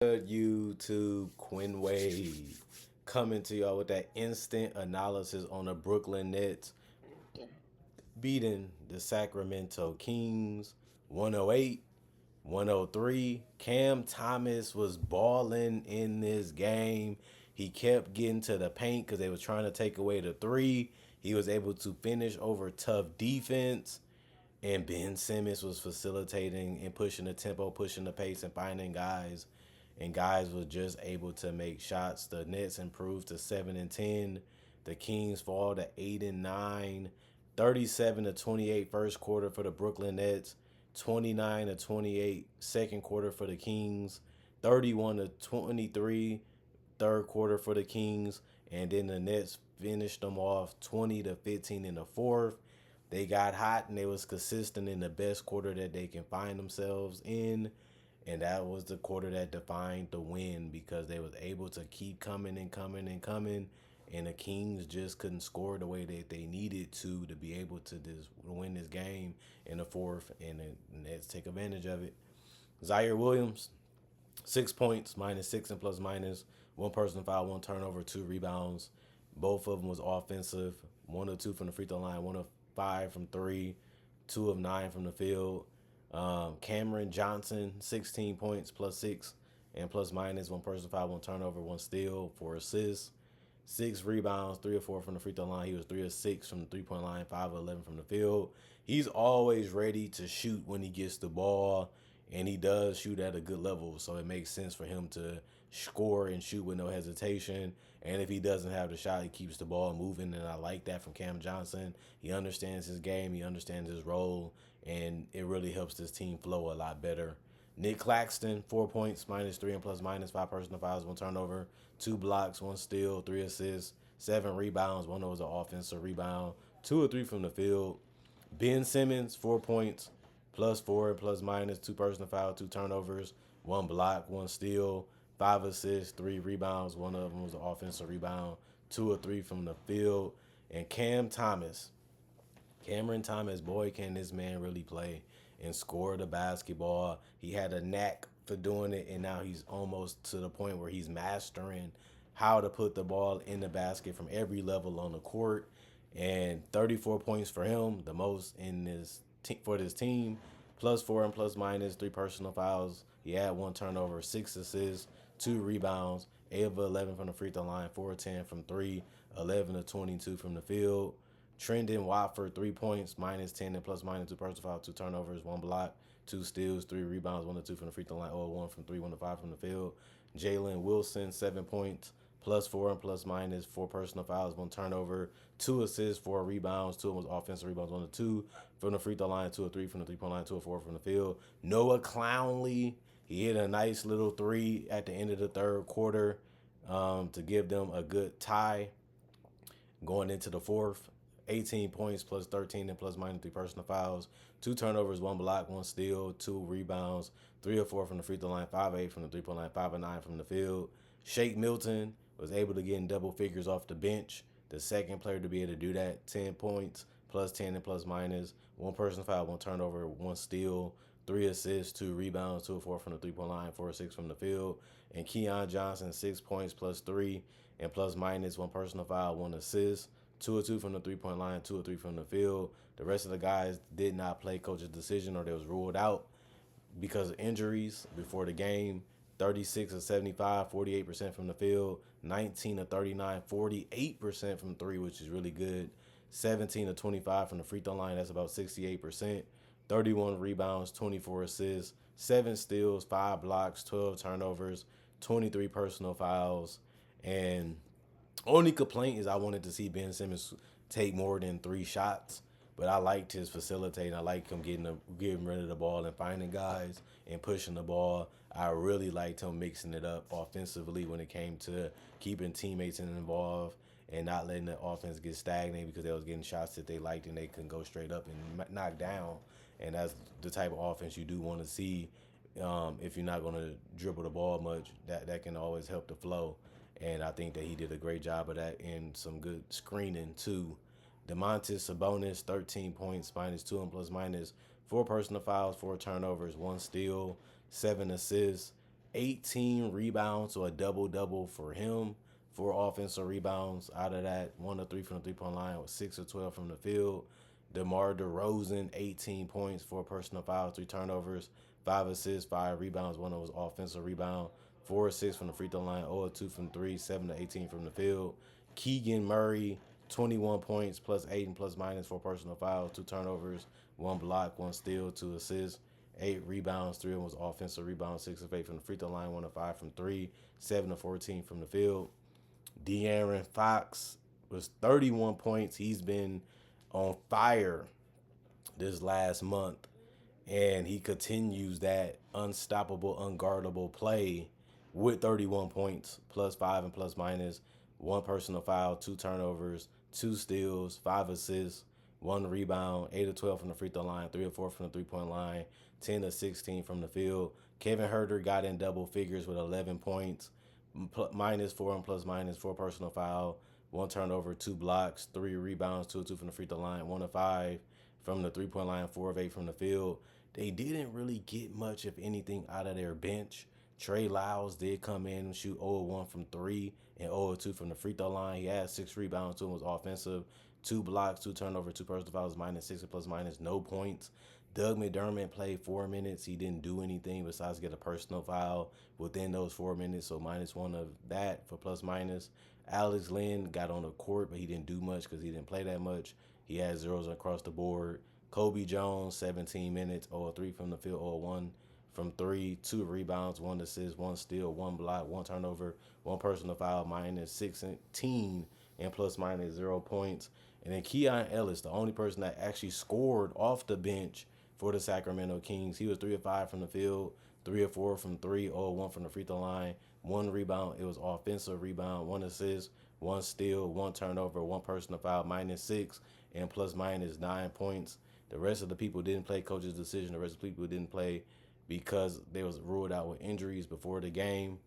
Good YouTube, Quinn Wade coming to y'all with that instant analysis on the Brooklyn Nets beating the Sacramento Kings 108-103. Cam Thomas was balling in this game. He kept getting to the paint because they was trying to take away the three. He was able to finish over tough defense. And Ben Simmons was facilitating and pushing the tempo, pushing the pace, and finding guys. And guys was just able to make shots. The Nets improved to 7-10. The Kings fall to 8-9. 37-28 first quarter for the Brooklyn Nets. 29-28 second quarter for the Kings. 31-23 third quarter for the Kings. And then the Nets finished them off 20-15 in the fourth. They got hot and they was consistent in the best quarter that they can find themselves in. And that was the quarter that defined the win because they was able to keep coming and coming and coming. And the Kings just couldn't score the way that they needed to be able to win this game in the fourth. And the Nets take advantage of it. Zaire Williams, 6 points, -6 and plus minus. One personal foul, one turnover, two rebounds. Both of them was offensive. 1 of 2 from the free throw line, 1 of 5 from 3, 2 of 9 from the field. Cameron Johnson, 16 points, +6 and plus minus. One personal foul, one turnover, one steal, 4 assists. 6 rebounds, 3 or 4 from the free throw line. He was 3 of 6 from the 3-point line, 5 of 11 from the field. He's always ready to shoot when he gets the ball, and he does shoot at a good level, so it makes sense for him to score and shoot with no hesitation. And if he doesn't have the shot, he keeps the ball moving, and I like that from Cam Johnson. He understands his game, he understands his role, and it really helps this team flow a lot better. Nick Claxton, 4 points, -3 and plus minus, 5 personal fouls, 1 turnover, 2 blocks, 1 steal, 3 assists, 7 rebounds. One was an offensive rebound, 2 or 3 from the field. Ben Simmons, 4 points, +4 and plus minus, 2 personal fouls, 2 turnovers, 1 block, 1 steal, 5 assists, 3 rebounds. One of them was an offensive rebound, 2 or 3 from the field. And Cameron Thomas, boy, can this man really play and score the basketball. He had a knack for doing it, and now he's almost to the point where he's mastering how to put the ball in the basket from every level on the court. And 34 points for him, the most in this for this team. +4 and plus minus, 3 personal fouls. He had 1 turnover, 6 assists, 2 rebounds, 8 of 11 from the free throw line, 4 of 10 from 3, 11 of 22 from the field. Trendon Watford, 3 points, -10 and plus minus, 2 personal fouls, 2 turnovers, 1 block, 2 steals, 3 rebounds, 1 of 2 from the free throw line, 1 from 3, 1 of 5 from the field. Jalen Wilson, 7 points, +4 and plus minus, 4 personal fouls, 1 turnover, 2 assists, 4 rebounds, 2 of them was offensive rebounds, 1 of 2 from the free throw line, 2 of 3 from the 3-point line, 2 of 4 from the field. Noah Clowney, he hit a nice little 3 at the end of the third quarter to give them a good tie going into the fourth. 18 points, +13 and plus minus, 3 personal fouls, 2 turnovers, 1 block, 1 steal, 2 rebounds, 3 or 4 from the free throw line, 5 of 8 from the 3-point line, 5 of 9 from the field. Shake Milton was able to get in double figures off the bench. The second player to be able to do that, 10 points, +10 and plus minus, 1 personal foul, 1 turnover, 1 steal, 3 assists, 2 rebounds, 2 or 4 from the 3-point line, 4 or 6 from the field. And Keon Johnson, 6 points, +3 and plus minus, 1 personal foul, 1 assist. 2 or 2 from the 3-point line, 2 or 3 from the field. The rest of the guys did not play coach's decision or they was ruled out because of injuries before the game. 36 of 75, 48% from the field. 19 of 39, 48% from 3, which is really good. 17 of 25 from the free throw line, that's about 68%. 31 rebounds, 24 assists, 7 steals, 5 blocks, 12 turnovers, 23 personal fouls. And only complaint is I wanted to see Ben Simmons take more than 3 shots, but I liked his facilitating. I liked him getting rid of the ball and finding guys and pushing the ball. I really liked him mixing it up offensively when it came to keeping teammates involved and not letting the offense get stagnant because they was getting shots that they liked and they couldn't go straight up and knock down. And that's the type of offense you do want to see. If you're not going to dribble the ball much, that can always help the flow. And I think that he did a great job of that and some good screening, too. Domantas Sabonis, 13 points, -2 and plus minus, 4 personal fouls, 4 turnovers, 1 steal, 7 assists, 18 rebounds, so a double double for him. Four offensive rebounds out of that, 1 of 3 from the 3 point line with 6 of 12 from the field. DeMar DeRozan, 18 points, four personal fouls, three turnovers, 5 assists, 5 rebounds. One of was offensive rebound, 4 of 6 from the free throw line, 0 of 2 from three, 7 of 18 from the field. Keegan Murray, 21 points, +8 and plus minus, four personal fouls, two turnovers, one block, one steal, 2 assists, 8 rebounds. Three of them was offensive rebounds, 6 of 8 from the free throw line, 1 of 5 from three, 7 of 14 from the field. De'Aaron Fox was 31 points. He's been on fire this last month, and he continues that unstoppable, unguardable play with 31 points, +5 and plus minus, one personal foul, two turnovers, two steals, 5 assists, one rebound, 8 of 12 from the free throw line, 3 of 4 from the 3 point line, 10 of 16 from the field. Kevin Herter got in double figures with 11 points, -4 and plus minus, four personal foul, one turnover, two blocks, 3 rebounds, 2 of 2 from the free throw line, 1 of 5 from the 3 point line, 4 of 8 from the field. They didn't really get much, if anything, out of their bench. Trey Lyles did come in and shoot 0 of 1 from three and 0 of 2 from the free throw line. He had 6 rebounds, two was offensive, two blocks, two turnovers, two personal fouls, -6 and plus minus, no points. Doug McDermott played 4 minutes. He didn't do anything besides get a personal foul within those 4 minutes, so -1 of that for plus minus. Alex Lynn got on the court, but he didn't do much because he didn't play that much. He had zeros across the board. Kobe Jones, 17 minutes, 0 of 3 from the field, 0 of 1 from three, two rebounds, one assist, one steal, one block, one turnover, one personal foul, -16 and plus minus 0 points. And then Keon Ellis, the only person that actually scored off the bench for the Sacramento Kings. He was 3 of 5 from the field, 3 of 4 from three, 0 of 1 from the free throw line, one rebound. It was offensive rebound, one assist, one steal, one turnover, one personal foul, -6 and plus minus 9 points. The rest of the people didn't play coach's decision. The rest of the people didn't play because they was ruled out with injuries before the game,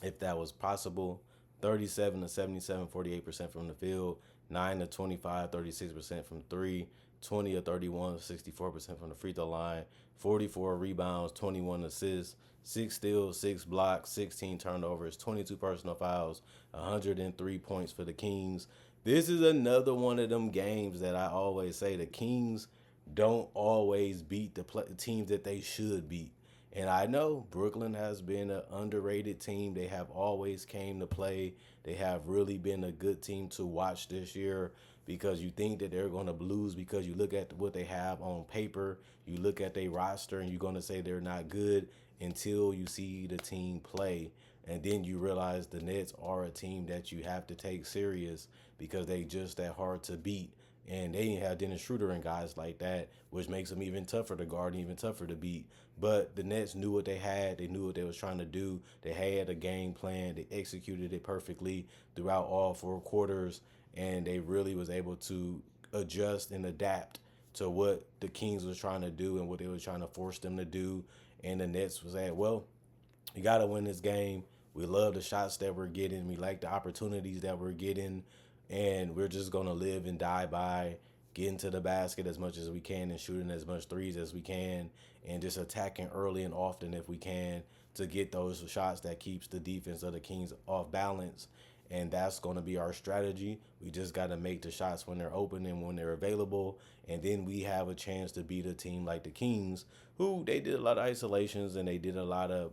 if that was possible. 37 to 77, 48% from the field, 9 to 25, 36% from three, 20 of 31, 64% from the free throw line, 44 rebounds, 21 assists, 6 steals, 6 blocks, 16 turnovers, 22 personal fouls, 103 points for the Kings. This is another one of them games that I always say the Kings don't always beat the teams that they should beat. And I know Brooklyn has been an underrated team. They have always came to play. They have really been a good team to watch this year because you think that they're going to lose because you look at what they have on paper, you look at their roster, and you're going to say they're not good until you see the team play. And then you realize the Nets are a team that you have to take serious because they just that hard to beat. And they didn't have Dennis Schroeder and guys like that, which makes them even tougher to guard and even tougher to beat. But the Nets knew what they had. They knew what they was trying to do. They had a game plan. They executed it perfectly throughout all four quarters, and they really was able to adjust and adapt to what the Kings was trying to do and what they were trying to force them to do. And the Nets was like, well, you got to win this game. We love the shots that we're getting. We like the opportunities that we're getting. And we're just going to live and die by getting to the basket as much as we can and shooting as much threes as we can and just attacking early and often if we can to get those shots that keeps the defense of the Kings off balance. And that's going to be our strategy. We just got to make the shots when they're open and when they're available. And then we have a chance to beat a team like the Kings, who they did a lot of isolations and they did a lot of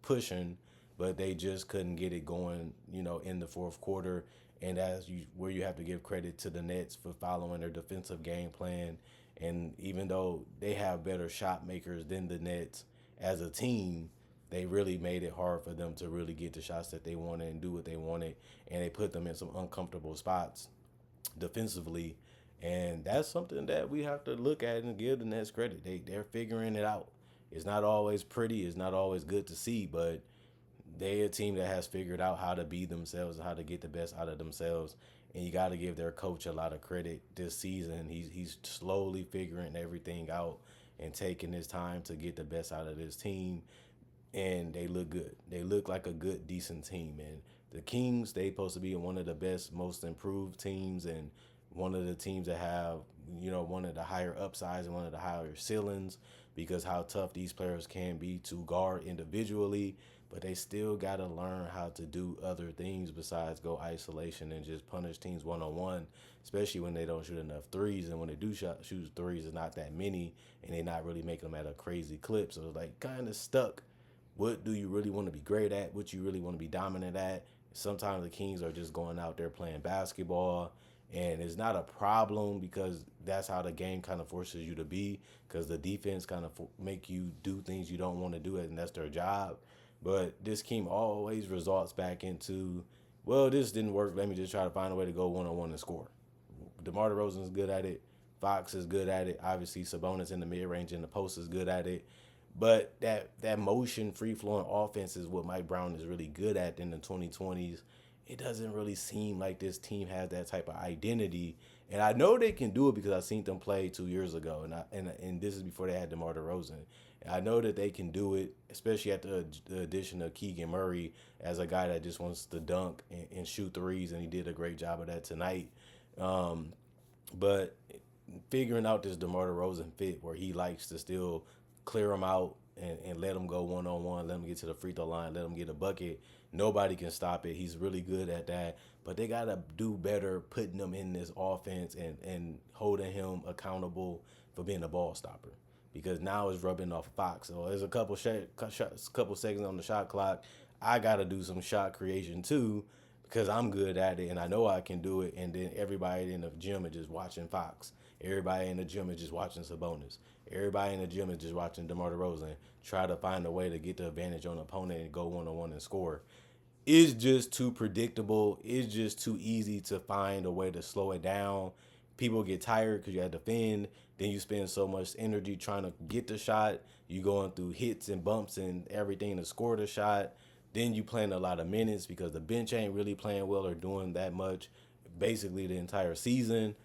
pushing, but they just couldn't get it going, in the fourth quarter. And where you have to give credit to the Nets for following their defensive game plan. And even though they have better shot makers than the Nets as a team, they really made it hard for them to really get the shots that they wanted and do what they wanted. And they put them in some uncomfortable spots defensively. And that's something that we have to look at and give the Nets credit. They're figuring it out. It's not always pretty. It's not always good to see, but they're a team that has figured out how to be themselves and how to get the best out of themselves. And you got to give their coach a lot of credit this season. He's slowly figuring everything out and taking his time to get the best out of this team. And they look good. They look like a good, decent team. And the Kings, they supposed to be one of the best, most improved teams and one of the teams that have, one of the higher upsides and one of the higher ceilings because how tough these players can be to guard individually. but they still got to learn how to do other things besides go isolation and just punish teams one on one, especially when they don't shoot enough threes. And when they do shoot threes, it's not that many, and they're not really making them at a crazy clip. So it's like kind of stuck. What do you really want to be great at? What you really want to be dominant at? Sometimes the Kings are just going out there playing basketball, and it's not a problem because that's how the game kind of forces you to be. Because the defense kind of make you do things you don't want to do, and that's their job. But this team always results back into, well, this didn't work. Let me just try to find a way to go one on one and score. DeMar DeRozan is good at it. Fox is good at it. Obviously, Sabonis in the mid range and the post is good at it. But that motion, free flowing offense is what Mike Brown is really good at in the 2020s. It doesn't really seem like this team has that type of identity. And I know they can do it because I seen them play 2 years ago, and this is before they had DeMar DeRozan. And I know that they can do it, especially at the addition of Keegan Murray as a guy that just wants to dunk and shoot threes, and he did a great job of that tonight. Um, but figuring out this DeMar DeRozan fit where he likes to still clear them out and let them go one on one, let them get to the free throw line, let them get a bucket. Nobody can stop it. He's really good at that. But they got to do better putting him in this offense and holding him accountable for being a ball stopper. Because now it's rubbing off Fox. So there's a couple seconds on the shot clock. I got to do some shot creation too because I'm good at it and I know I can do it. And then everybody in the gym is just watching Fox. Everybody in the gym is just watching Sabonis. Everybody in the gym is just watching DeMar DeRozan try to find a way to get the advantage on the opponent and go one on one and score. It's just too predictable. It's just too easy to find a way to slow it down. People get tired because you have to defend. Then you spend so much energy trying to get the shot. You going through hits and bumps and everything to score the shot. Then you playing a lot of minutes because the bench ain't really playing well or doing that much basically the entire season.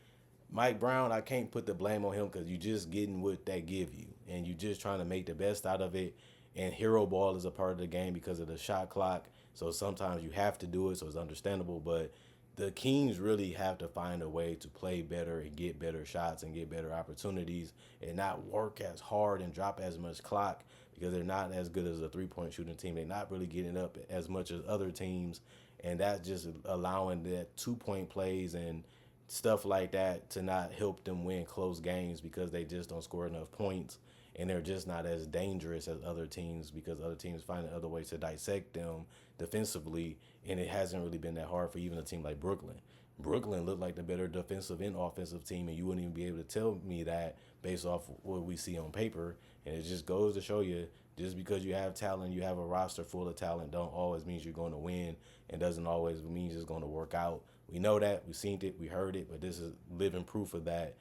Mike Brown, I can't put the blame on him because you just getting what they give you, and you just trying to make the best out of it. And hero ball is a part of the game because of the shot clock, so sometimes you have to do it, so it's understandable. But the Kings really have to find a way to play better and get better shots and get better opportunities and not work as hard and drop as much clock because they're not as good as a three-point shooting team. They're not really getting up as much as other teams, and that's just allowing that two-point plays and stuff like that to not help them win close games because they just don't score enough points and they're just not as dangerous as other teams because other teams find other ways to dissect them defensively, and it hasn't really been that hard for even a team like Brooklyn. Brooklyn looked like the better defensive and offensive team, and you wouldn't even be able to tell me that based off what we see on paper. And it just goes to show you, just because you have talent, you have a roster full of talent, don't always means you're going to win, and doesn't always mean it's going to work out. We know that, we've seen it, we heard it, but this is living proof of that.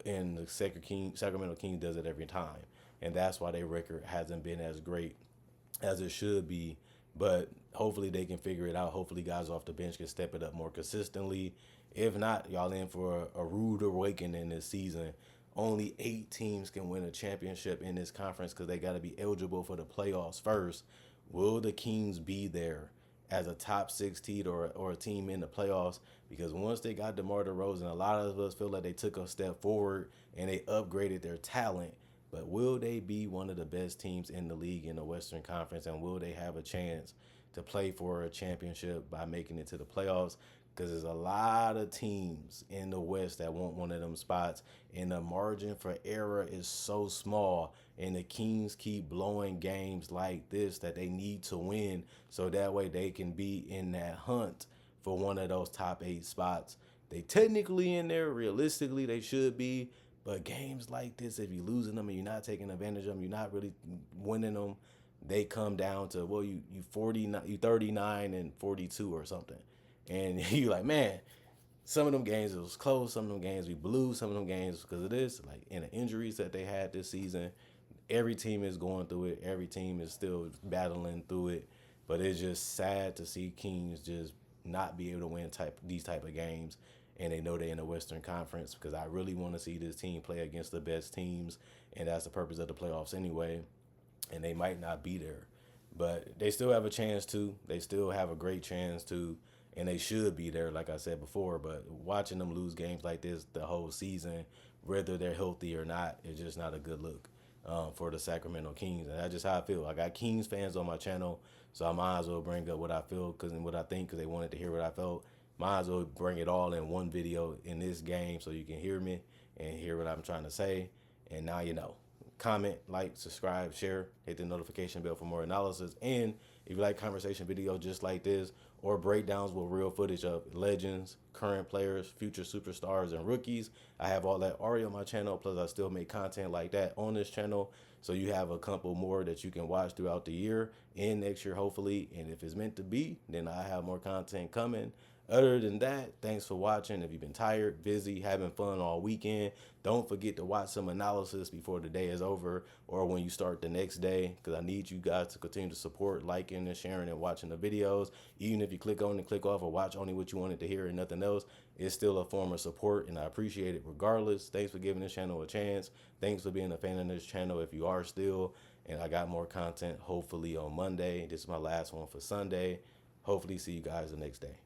And the Sacramento Kings does it every time, and that's why their record hasn't been as great as it should be. But hopefully they can figure it out. Hopefully guys off the bench can step it up more consistently. If not, y'all in for a rude awakening this season. Only 8 teams can win a championship in this conference because they got to be eligible for the playoffs first. Will the Kings be there as a top 6 seed or a team in the playoffs? Because once they got DeMar DeRozan, a lot of us feel like they took a step forward and they upgraded their talent. But will they be one of the best teams in the league in the Western Conference, and will they have a chance to play for a championship by making it to the playoffs? Because there's a lot of teams in the West that want one of them spots, and the margin for error is so small, and the Kings keep blowing games like this that they need to win so that way they can be in that hunt for one of those top 8 spots. They technically in there, realistically they should be, but games like this, if you're losing them and you're not taking advantage of them, you're not really winning them, they come down to, well, you 49, you 39 and 42 or something. And you like, man, some of them games it was close, some of them games we blew, some of them games because of this, like in the injuries that they had this season. Every team is going through it. Every team is still battling through it. But it's just sad to see Kings just not be able to win these type of games. And they know they're in the Western Conference because I really want to see this team play against the best teams. And that's the purpose of the playoffs anyway. And they might not be there. But they still have a chance to. They still have a great chance to. And they should be there, like I said before. But watching them lose games like this the whole season, whether they're healthy or not, is just not a good look. for the Sacramento Kings, and that's just how I feel. I got Kings fans on my channel, so I might as well bring up what I feel and what I think because they wanted to hear what I felt. Might as well bring it all in one video in this game so you can hear me and hear what I'm trying to say. And now you know. Comment, like, subscribe, share, hit the notification bell for more analysis. And if you like conversation videos just like this or breakdowns with real footage of legends, current players, future superstars, and rookies, I have all that already on my channel. Plus, I still make content like that on this channel. So you have a couple more that you can watch throughout the year and next year, hopefully. And if it's meant to be, then I have more content coming. Other than that, thanks for watching. If you've been tired, busy, having fun all weekend, don't forget to watch some analysis before the day is over or when you start the next day, because I need you guys to continue to support, liking and sharing and watching the videos. Even if you click on and click off or watch only what you wanted to hear and nothing else, it's still a form of support, and I appreciate it regardless. Thanks for giving this channel a chance. Thanks for being a fan of this channel if you are still. And I got more content hopefully on Monday. This is my last one for Sunday. Hopefully see you guys the next day.